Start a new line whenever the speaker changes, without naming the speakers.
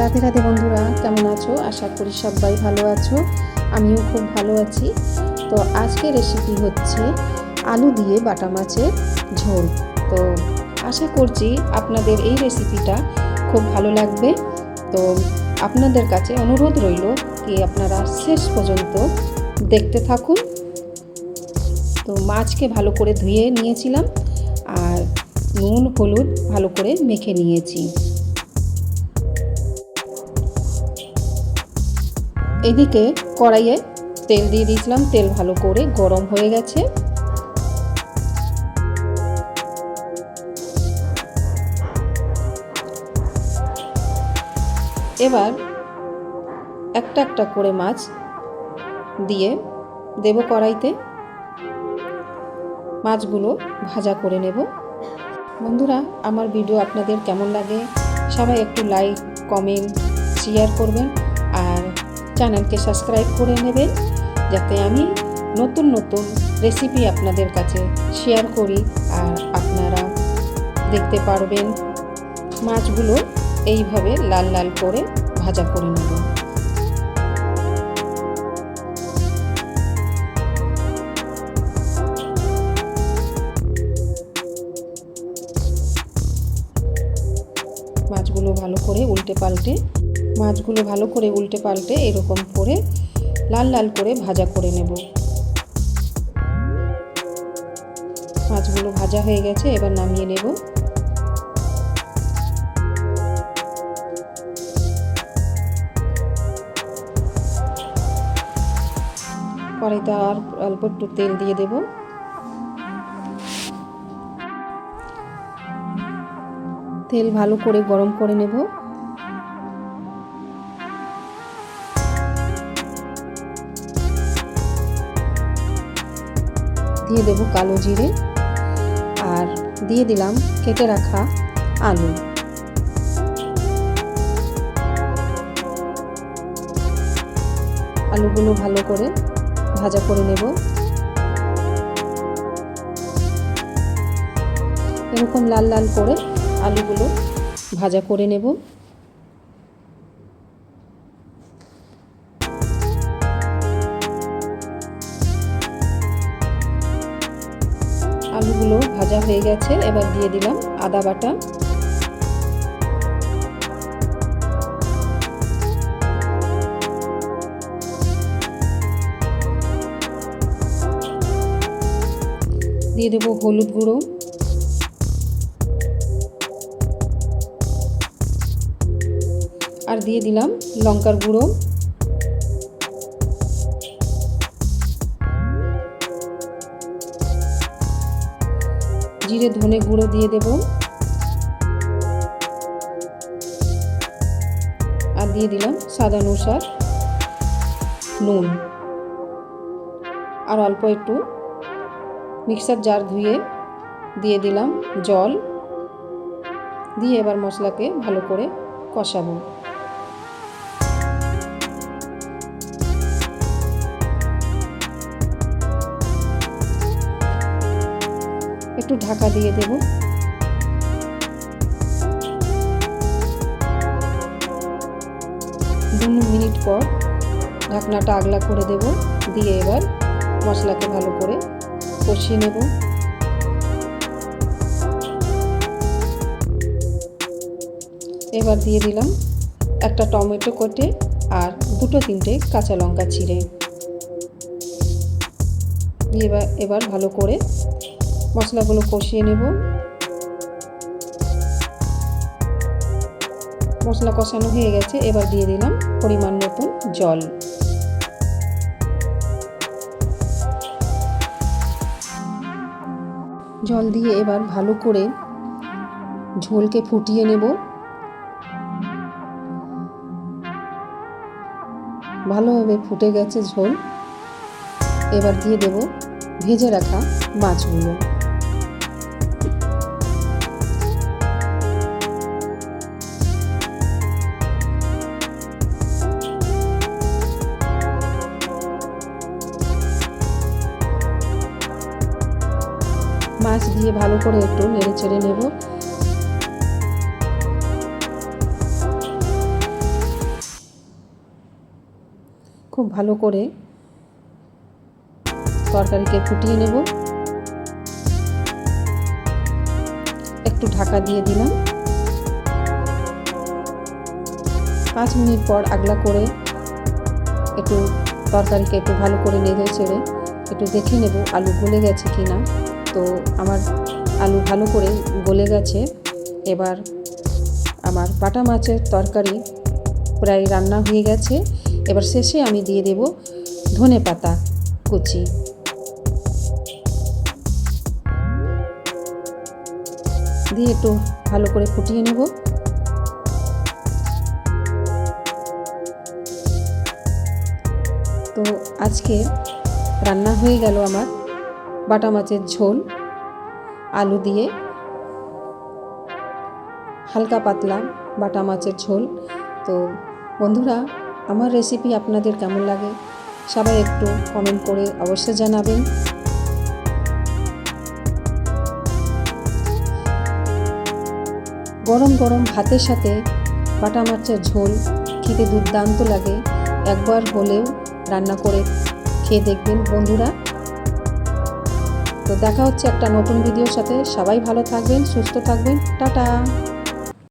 রাধে রাধে বন্ধুরা, কেমন আছো? আশা করি সবাই ভালো আছো। আমিও খুব ভালো আছি। তো আজকে রেসিপি হচ্ছে আলু দিয়ে বাটা মাছের ঝোল। তো আশা করছি আপনাদের এই রেসিপিটা খুব ভালো লাগবে। তো আপনাদের কাছে অনুরোধ রইল কি আপনারা শেষ পর্যন্ত দেখতে থাকুন। তো মাছকে ভালো করে ধুয়ে নিয়েছিলাম আর নুন হলুদ ভালো করে মেখে নিয়েছি। এদিকে কড়াইয়ে তেল দিয়ে দিয়েছিলাম, তেল ভালো করে গরম হয়ে গেছে। এবার একটা একটা করে মাছ দিয়ে দেব কড়াইতে, মাছগুলো ভাজা করে নেব। বন্ধুরা, আমার ভিডিও আপনাদের কেমন লাগে সবাই একটু লাইক কমেন্ট শেয়ার করবেন আর চ্যানেলকে সাবস্ক্রাইব করে নেবেন, যাতে আমি নতুন নতুন রেসিপি আপনাদের কাছে শেয়ার করি আর আপনারা দেখতে পারবেন। মাছগুলো এইভাবে লাল লাল করে ভাজা করে নেব। মাছগুলো ভালো করে উল্টে পাল্টে এরকম করে লাল লাল করে ভাজা করে নেব। মাছগুলো ভাজা হয়ে গেছে, এবার নামিয়ে নেব। কড়াইতে আর অল্প একটু তেল দিয়ে দেব। তেল ভালো করে গরম করে নেব। দিয়ে দেব কালো জিরে আর দিয়ে দিলাম কেটে রাখা আলু। আলুগুলো ভালো করে ভাজা করে নেব। এরকম লাল লাল করে আলুগুলো ভাজা করে নেব। আলুগুলো ভাজা হয়ে গেছে, এবার দিয়ে দিলাম আদা বাটা। দিয়ে দেব হলুদ গুঁড়ো, আর দিয়ে দিলাম লঙ্কার গুঁড়ো। জিরে ধনে গুঁড়ো দিয়ে দেব আর দিয়ে দিলাম স্বাদ অনুসার নুন আর অল্প একটু মিক্সার জার ধুয়ে দিয়ে দিলাম জল দিয়ে এবার মশলাকে ভালো করে কষাবো। একটু ঢাকা দিয়ে দেব। 2 মিনিট পর ঢাকনাটা আগলা করে দেব, দিয়ে এবার মশলাকে ভালো করে কষিয়ে নেব। এবার দিয়ে দিলাম একটা টমেটো কেটে আর 2-3টে কাঁচা লঙ্কা ছিঁড়ে দিয়ে এবার ভালো করে মশলাগুলো কষিয়ে নেব। মশলা কষানো হয়ে গেছে, এবার দিয়ে দিলাম পরিমাণ মতন জল। জল দিয়ে এবার ভালো করে ঝোলকে ফুটিয়ে নেব। ভালোভাবে ফুটে গেছে ঝোল, এবার দিয়ে দেব ভেজে রাখা মাছগুলো। মাছ দিয়ে ভালো করে একটু নেড়ে চেড়ে নেব। খুব ভালো করে তরকারিকে ফুটিয়ে নেব। একটু ঢাকা দিয়ে দিলাম। 5 মিনিট পর আগলা করে একটু তরকারিকে একটু ভালো করে নেড়ে চেড়ে একটু দেখে নেব আলু গলে গেছে কি না। তো আমার আলু ভালো করে গলে গেছে। এবার আমার বাটা মাছের তরকারি প্রায় রান্না হয়ে গেছে। এবার শেষে আমি দিয়ে দেব ধনেপাতা কুচি। দিয়ে একটু ভালো করে ফুটিয়ে নেব। তো আজকে রান্না হয়ে গেল আমার বাটা মাছের ঝোল আলু দিয়ে, হালকা পাতলা বাটা মাছের ঝোল। তো বন্ধুরা, আমার রেসিপি আপনাদের কেমন লাগে সবাই একটু কমেন্ট করে অবশ্যই জানাবেন। গরম গরম ভাতের সাথে বাটা মাছের ঝোল খেতে দুর্দান্ত লাগে। একবার হলেও রান্না করে খেয়ে দেখবেন বন্ধুরা। তো দেখা হচ্ছে একটা নতুন ভিডিওর সাথে। সবাই ভালো থাকবেন, সুস্থ থাকবেন। টাটা।